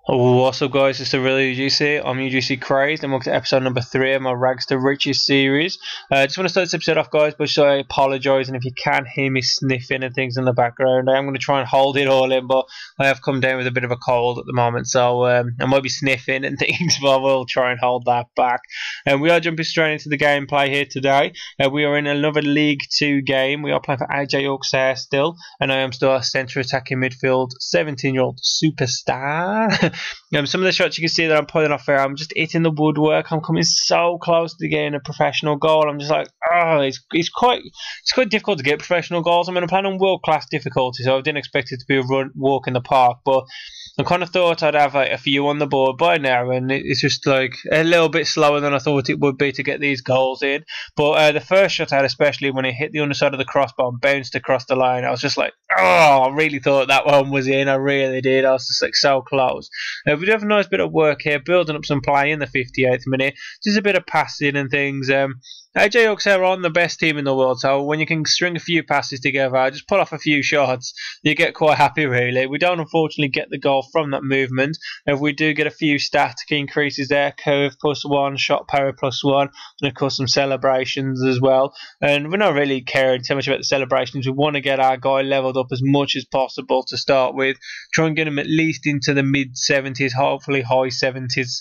What's up, guys? It's the real UGC. I'm UGC Crazed, and welcome to episode number 3 of my Rags to Riches series. I just want to start this episode off, guys, by just apologising if you can hear me sniffing and things in the background. I am going to try and hold it all in, but I have come down with a bit of a cold at the moment, so I might be sniffing and things, but I will try and hold that back. And we are jumping straight into the gameplay here today. We are in another League 2 game. We are playing for AJ Auxerre still, and I am still a centre attacking midfield 17-year-old superstar. Some of the shots you can see that I'm pulling off here, I'm just hitting the woodwork. I'm coming so close to getting a professional goal. I'm just like, oh, it's quite difficult to get professional goals. I'm playing on world class difficulty, so I didn't expect it to be a walk in the park. But I kind of thought I'd have a few on the board by now, and it's just like a little bit slower than I thought it would be to get these goals in. But the first shot I had, especially when it hit the underside of the crossbar and bounced across the line, I was just like, oh, I really thought that one was in. I really did. I was just like so close. We do have a nice bit of work here, building up some play in the 58th minute. Just a bit of passing and things. AJ Auxerre aren't the best team in the world, so when you can string a few passes together, just pull off a few shots, you get quite happy, really. We don't unfortunately get the goal from that movement. If we do get a few static increases there, curve +1, shot power +1, and of course some celebrations as well. And we're not really caring too much about the celebrations. We want to get our guy leveled up as much as possible to start with. Try and get him at least into the mid-70s, hopefully high 70s.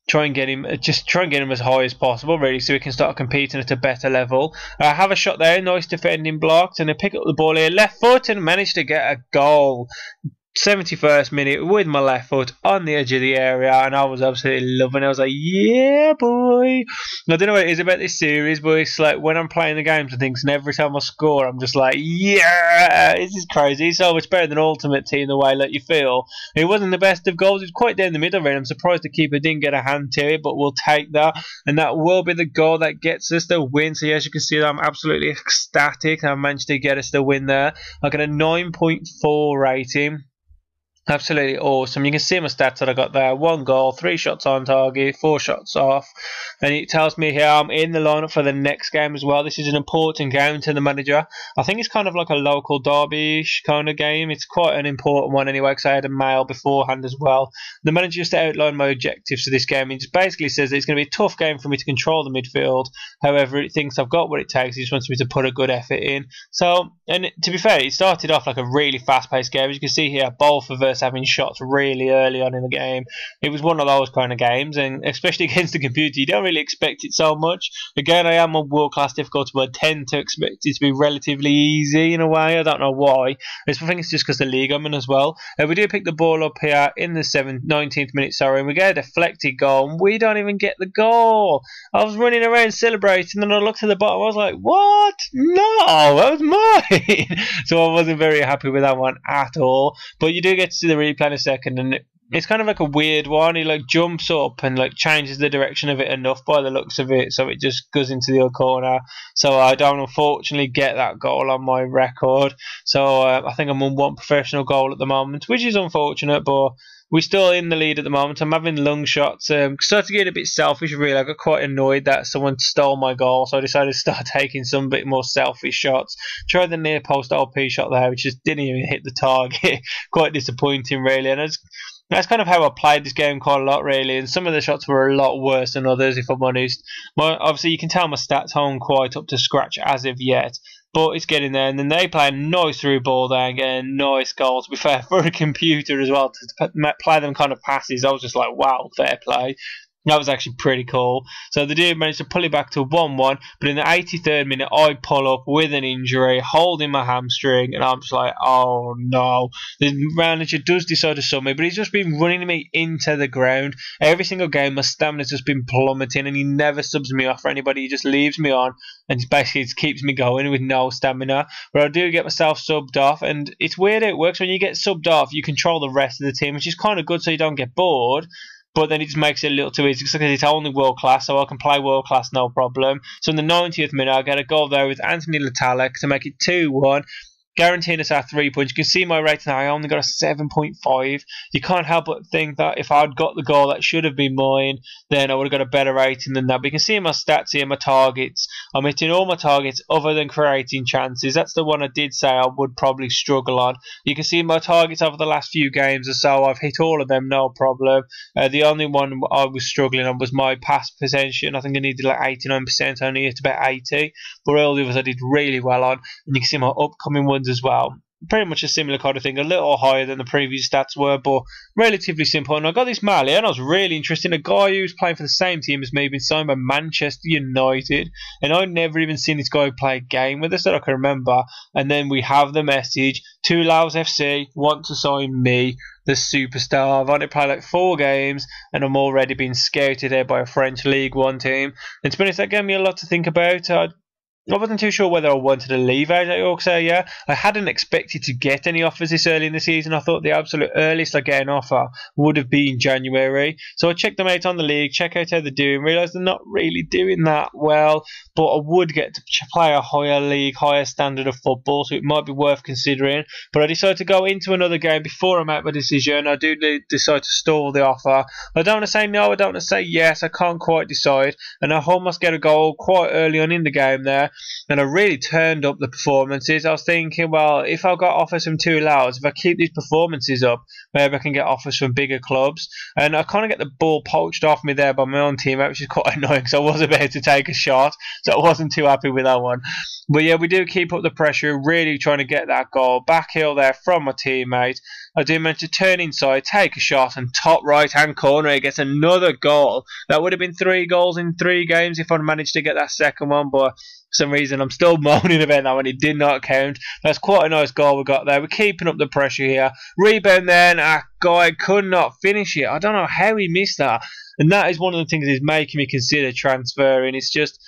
Try and get him as high as possible, really, so we can start competing at a better level. Have a shot there, nice defending blocked, and I pick up the ball here, left foot, and manage to get a goal. 71st minute with my left foot on the edge of the area, and I was absolutely loving it. I was like, yeah, boy. I don't know what it is about this series, but it's like when I'm playing the games and things, and every time I score, I'm just like, yeah, this is crazy. It's so much better than Ultimate Team, the way that you feel. It wasn't the best of goals. It was quite down the middle, really. I'm surprised the keeper didn't get a hand to it, but we'll take that, and that will be the goal that gets us the win. So as you can see, I'm absolutely ecstatic. I managed to get us the win there. I got a 9.4 rating. Absolutely awesome. You can see my stats that I got there. 1 goal, 3 shots on target, 4 shots off. And it tells me here I'm in the lineup for the next game as well. This is an important game to the manager. I think it's kind of like a local derby-ish kind of game. It's quite an important one anyway, because I had a mail beforehand as well. The manager just outlined my objectives for this game. He just basically says that it's going to be a tough game for me to control the midfield. However, it thinks I've got what it takes. He just wants me to put a good effort in. So, and to be fair, it started off like a really fast-paced game. As you can see here, Bolfer versus having shots really early on in the game. It was one of those kind of games, and especially against the computer, you don't really expect it so much. Again, I am on world class difficulty, but I tend to expect it to be relatively easy in a way. I don't know why. I think it's just because the league I'm in as well. We do pick the ball up here in the 19th minute, and we get a deflected goal, and we don't even get the goal. I was running around celebrating, and I looked at the bottom. I was like, what? No, that was mine. So I wasn't very happy with that one at all. But you do get to see the replay in a second, and it's kind of like a weird one. He like jumps up and like changes the direction of it enough by the looks of it, so it just goes into the other corner. So I don't unfortunately get that goal on my record. So I think I'm on 1 professional goal at the moment, which is unfortunate, but we're still in the lead at the moment. I'm having long shots. Started to get a bit selfish, really. I got quite annoyed that someone stole my goal, so I decided to start taking some bit more selfish shots. Tried the near post LP shot there, which just didn't even hit the target. Quite disappointing, really. And that's kind of how I played this game quite a lot, really. And some of the shots were a lot worse than others, if I'm honest. Obviously, you can tell my stats aren't quite up to scratch as of yet, but it's getting there. And then they play a nice through ball there and get a nice goal, to be fair, for a computer as well, to play them kind of passes. I was just like, wow, fair play. That was actually pretty cool. So the dude managed to pull it back to 1-1, but in the 83rd minute, I pull up with an injury, holding my hamstring, and I'm just like, oh no. The manager does decide to sub me, but he's just been running me into the ground. Every single game, my stamina's just been plummeting, and he never subs me off for anybody. He just leaves me on, and basically just keeps me going with no stamina. But I do get myself subbed off, and it's weird how it works. When you get subbed off, you control the rest of the team, which is kind of good so you don't get bored. But then it just makes it a little too easy because it's only world class, so I can play world class no problem. So in the 90th minute, I get a goal there with Anthony Letalek to make it 2-1. guaranteeing us our 3 points. You can see my rating now, I only got a 7.5. You can't help but think that if I'd got the goal that should have been mine, then I would have got a better rating than that. But you can see my stats here, my targets. I'm hitting all my targets other than creating chances. That's the one I did say I would probably struggle on. You can see my targets over the last few games or so. I've hit all of them, no problem. The only one I was struggling on was my pass possession. I think I needed like 89%. I only hit about 80. But all the others I did really well on. And you can see my upcoming ones as well. Pretty much a similar kind of thing, a little higher than the previous stats were, but relatively simple. And I got this mail here, and I was really interested. A guy who's playing for the same team as me, been signed by Manchester United, and I'd never even seen this guy play a game with us that I can remember. And then we have the message: Toulouse FC want to sign me, the superstar. I've only played like 4 games, and I'm already being scouted here by a French League One team. And to be honest, that gave me a lot to think about. I wasn't too sure whether I wanted to leave out at Yorkshire. Yeah, I hadn't expected to get any offers this early in the season. I thought the absolute earliest I get an offer would have been January. So I checked them out on the league, check out how they're doing, realised they're not really doing that well, but I would get to play a higher league, higher standard of football, so it might be worth considering. But I decided to go into another game before I make my decision. I do decide to stall the offer. I don't want to say no, I don't want to say yes, I can't quite decide. And I almost get a goal quite early on in the game there. And I really turned up the performances. I was thinking, well, if I got offers from Toulouse, if I keep these performances up, maybe I can get offers from bigger clubs. And I kind of get the ball poached off me there by my own teammate, which is quite annoying because I was about to take a shot, so I wasn't too happy with that one. But yeah, we do keep up the pressure, really trying to get that goal. Back heel there from my teammate. I do manage to turn inside, take a shot, and top right-hand corner, he gets another goal. That would have been 3 goals in 3 games if I'd managed to get that second one, but for some reason I'm still moaning about that one. It did not count. That's quite a nice goal we got there. We're keeping up the pressure here. Rebound there, and our guy could not finish it. I don't know how he missed that. And that is one of the things that's making me consider transferring. It's just,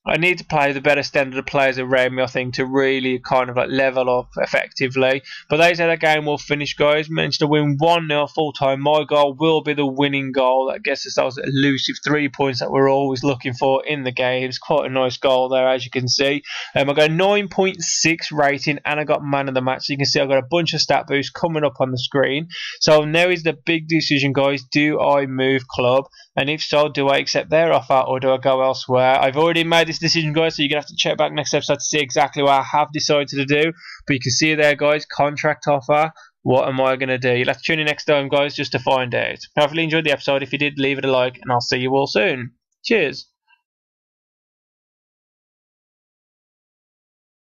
I need to play the better standard of players around me, I think, to really kind of like level up effectively. But that's how that game will finish, guys. Managed to win 1-0 full time. My goal will be the winning goal. That gets us those elusive 3 points that we're always looking for in the games. Quite a nice goal there, as you can see. I got a 9.6 rating, and I got man of the match. So you can see I've got a bunch of stat boosts coming up on the screen. So now is the big decision, guys. Do I move club? And if so, do I accept their offer or do I go elsewhere? I've already made this decision, guys, so you're going to have to check back next episode to see exactly what I have decided to do. But you can see there, guys, contract offer. What am I going to do? You'll have to tune in next time, guys, just to find out. Hopefully you enjoyed the episode. If you did, leave it a like, and I'll see you all soon. Cheers.